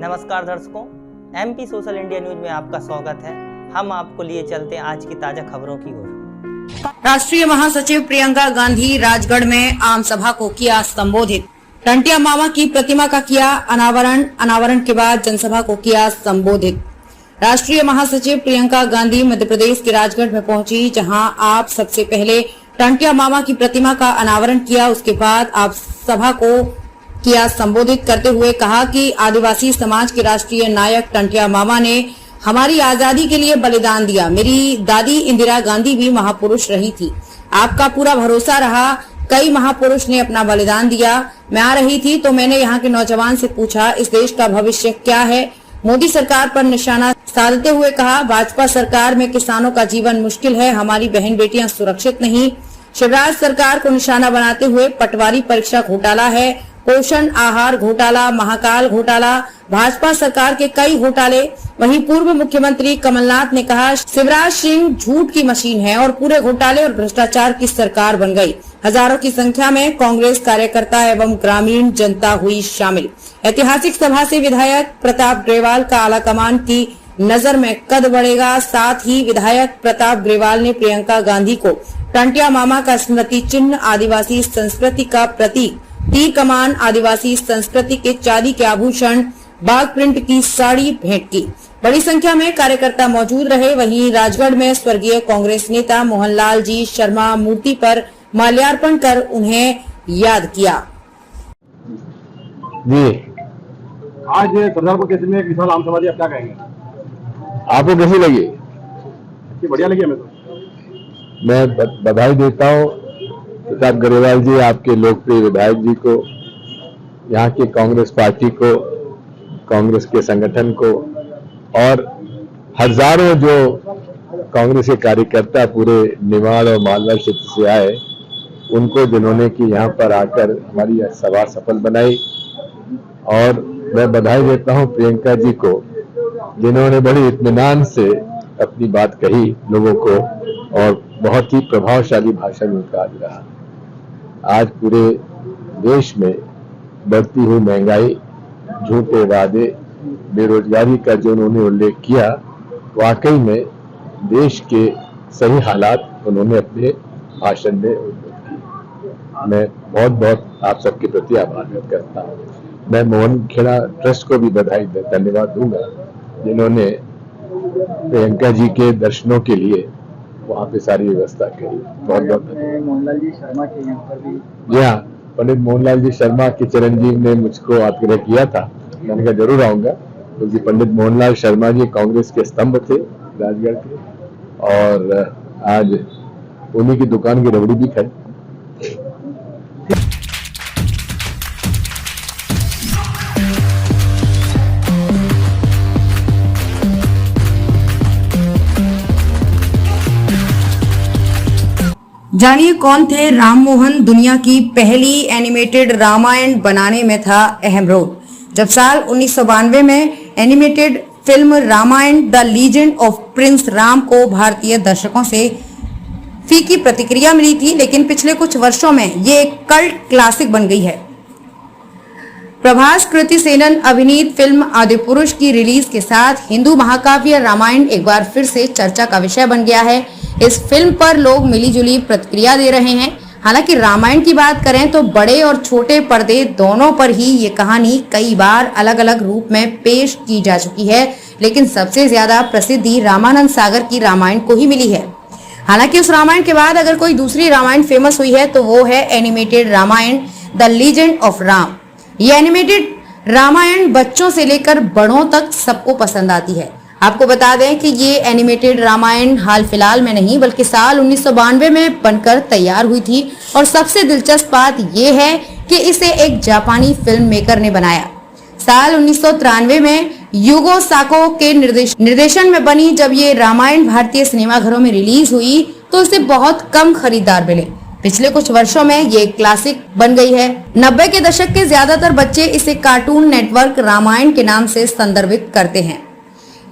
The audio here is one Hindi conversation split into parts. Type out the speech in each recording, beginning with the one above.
नमस्कार दर्शकों, एमपी सोशल इंडिया न्यूज में आपका स्वागत है। हम आपको लिए चलते हैं आज की ताजा खबरों की ओर। राष्ट्रीय महासचिव प्रियंका गांधी राजगढ़ में आम सभा को किया संबोधित। टंटिया मामा की प्रतिमा का किया अनावरण के बाद जनसभा को किया संबोधित। राष्ट्रीय महासचिव प्रियंका गांधी मध्य प्रदेश के राजगढ़ में पहुंची, जहां आप सबसे पहले टंटिया मामा की प्रतिमा का अनावरण किया। उसके बाद आप सभा को किया संबोधित करते हुए कहा कि आदिवासी समाज के राष्ट्रीय नायक टंटिया मामा ने हमारी आजादी के लिए बलिदान दिया। मेरी दादी इंदिरा गांधी भी महापुरुष रही थी। आपका पूरा भरोसा रहा। कई महापुरुष ने अपना बलिदान दिया। मैं आ रही थी तो मैंने यहाँ के नौजवान से पूछा, इस देश का भविष्य क्या है? मोदी सरकार पर निशाना साधते हुए कहा, भाजपा सरकार में किसानों का जीवन मुश्किल है, हमारी बहन बेटियां सुरक्षित नहीं। शिवराज सरकार को निशाना बनाते हुए पटवारी परीक्षा घोटाला है, पोषण आहार घोटाला, महाकाल घोटाला, भाजपा सरकार के कई घोटाले। वहीं पूर्व मुख्यमंत्री कमलनाथ ने कहा, शिवराज सिंह झूठ की मशीन है और पूरे घोटाले और भ्रष्टाचार की सरकार बन गई। हजारों की संख्या में कांग्रेस कार्यकर्ता एवं ग्रामीण जनता हुई शामिल। ऐतिहासिक सभा से विधायक प्रताप ग्रेवाल का आलाकमान की नजर में कद बढ़ेगा। साथ ही विधायक प्रताप ग्रेवाल ने प्रियंका गांधी को टंटिया मामा का स्मृति चिन्ह, आदिवासी संस्कृति का प्रतीक तीर कमान, आदिवासी संस्कृति के चांदी के आभूषण, बाघ प्रिंट की साड़ी भेंट की। बड़ी संख्या में कार्यकर्ता मौजूद रहे। वहीं राजगढ़ में स्वर्गीय कांग्रेस नेता मोहनलाल जी शर्मा मूर्ति पर माल्यार्पण कर उन्हें याद किया। जी, आज सरदारपुर केसरी में विशाल आम सभा, आप क्या कहेंगे? आपको कैसी लगी? अच्छी, बढ़िया लगी हमें तो। मैं बधाई देता हूँ प्रताप ग्रेवाल जी, आपके लोकप्रिय विधायक जी को, यहाँ की कांग्रेस पार्टी को, कांग्रेस के संगठन को और हजारों जो कांग्रेस के कार्यकर्ता पूरे निमाड़ और मालवा क्षेत्र से आए, उनको जिन्होंने कि यहाँ पर आकर हमारी सभा सफल बनाई। और मैं बधाई देता हूँ प्रियंका जी को, जिन्होंने बड़ी इत्मीनान से अपनी बात कही लोगों को और बहुत ही प्रभावशाली भाषण उनका आज रहा। आज पूरे देश में बढ़ती हुई महंगाई, झूठे वादे, बेरोजगारी का जो उन्होंने उल्लेख किया, वाकई में देश के सही हालात उन्होंने अपने भाषण में उल्लेख किए। मैं बहुत बहुत आप सबके प्रति आभार व्यक्त करता हूँ। मैं मोहन खेड़ा ट्रस्ट को भी बधाई धन्यवाद दूंगा, जिन्होंने प्रियंका जी के दर्शनों के लिए वहाँ पे सारी व्यवस्था करी। बहुत बहुत मोहनलाल जी शर्मा के यहाँ पर भी। जी हाँ, पंडित मोहनलाल जी शर्मा के चिरंजीव ने मुझको आग्रह किया था, मैंने कहा जरूर आऊंगा, क्योंकि पंडित मोहनलाल शर्मा जी कांग्रेस के स्तंभ थे राजगढ़ के, और आज उन्हीं की दुकान की रबड़ी भी खाई। जानिए कौन थे राम मोहन। दुनिया की पहली एनिमेटेड रामायण बनाने में था अहम रोल। जब साल 1992 में animated film Ramayana the legend of prince Ram को भारतीय दर्शकों से फीकी प्रतिक्रिया मिली थी, लेकिन पिछले कुछ वर्षों में ये एक कल्ट क्लासिक बन गई है। प्रभास कृति सेनन अभिनीत फिल्म आदिपुरुष की रिलीज के साथ हिंदू महाकाव्य रामायण एक बार फिर से चर्चा का विषय बन गया है। इस फिल्म पर लोग मिलीजुली प्रतिक्रिया दे रहे हैं। हालांकि रामायण की बात करें तो बड़े और छोटे पर्दे दोनों पर ही ये कहानी कई बार अलग अलग रूप में पेश की जा चुकी है, लेकिन सबसे ज्यादा प्रसिद्धि रामानंद सागर की रामायण को ही मिली है। हालांकि उस रामायण के बाद अगर कोई दूसरी रामायण फेमस हुई है तो वो है animated Ramayana the legend of Ram. ये एनिमेटेड रामायण बच्चों से लेकर बड़ों तक सबको पसंद आती है। आपको बता दें कि ये एनिमेटेड रामायण हाल फिलहाल में नहीं बल्कि साल 1992 में बनकर तैयार हुई थी, और सबसे दिलचस्प बात यह है कि इसे एक जापानी फिल्म मेकर ने बनाया। साल 1993 में युगो साको के निर्देशन में बनी जब ये रामायण भारतीय सिनेमाघरों में रिलीज हुई तो इसे बहुत कम खरीदार मिले। पिछले कुछ वर्षों में ये क्लासिक बन गई है। 90 के दशक के ज्यादातर बच्चे इसे कार्टून नेटवर्क रामायण के नाम से संदर्भित करते हैं।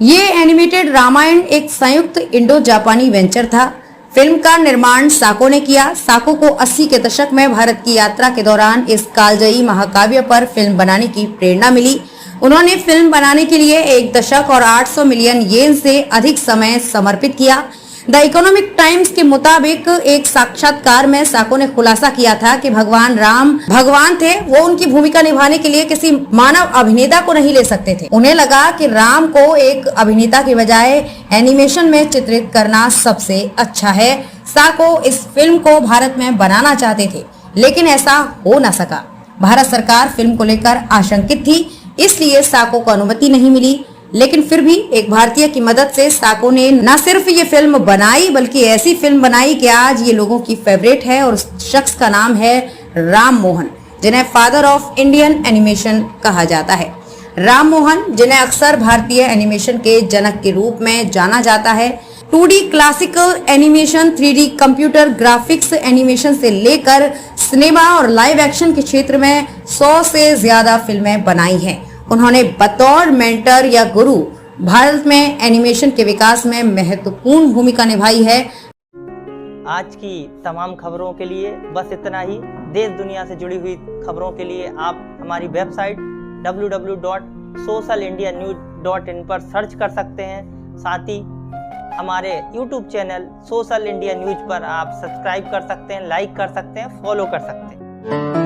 ये एनिमेटेड रामायण एक संयुक्त इंडो जापानी वेंचर था। फिल्म का निर्माण साको ने किया। साको को 80 के दशक में भारत की यात्रा के दौरान इस कालजयी महाकाव्य पर फिल्म बनाने की प्रेरणा मिली। उन्होंने फिल्म बनाने के लिए 1 दशक और 800 मिलियन येन से अधिक समय समर्पित किया। द इकोनॉमिक टाइम्स के मुताबिक एक साक्षात्कार में साको ने खुलासा किया था कि भगवान राम भगवान थे, वो उनकी भूमिका निभाने के लिए किसी मानव अभिनेता को नहीं ले सकते थे। उन्हें लगा कि राम को एक अभिनेता की बजाय एनिमेशन में चित्रित करना सबसे अच्छा है। साको इस फिल्म को भारत में बनाना चाहते थे, लेकिन ऐसा हो न सका। भारत सरकार फिल्म को लेकर आशंकित थी, इसलिए साको को अनुमति नहीं मिली। लेकिन फिर भी एक भारतीय की मदद से साको ने न सिर्फ ये फिल्म बनाई, बल्कि ऐसी फिल्म बनाई कि आज ये लोगों की फेवरेट है, और उस शख्स का नाम है राम मोहन, जिन्हें फादर ऑफ इंडियन एनिमेशन कहा जाता है। राम मोहन, जिन्हें अक्सर भारतीय एनिमेशन के जनक के रूप में जाना जाता है, 2D classical animation, 3D computer graphics animation से लेकर सिनेमा और लाइव एक्शन के क्षेत्र में 100 से ज्यादा फिल्में बनाई हैं। उन्होंने बतौर मेंटर या गुरु भारत में एनिमेशन के विकास में महत्वपूर्ण भूमिका निभाई है। आज की तमाम खबरों के लिए बस इतना ही। देश दुनिया से जुड़ी हुई खबरों के लिए आप हमारी वेबसाइट www.socialindianews.in पर सर्च कर सकते हैं। साथ ही हमारे YouTube channel social India news पर आप सब्सक्राइब कर सकते हैं, लाइक कर सकते हैं, फॉलो कर सकते हैं।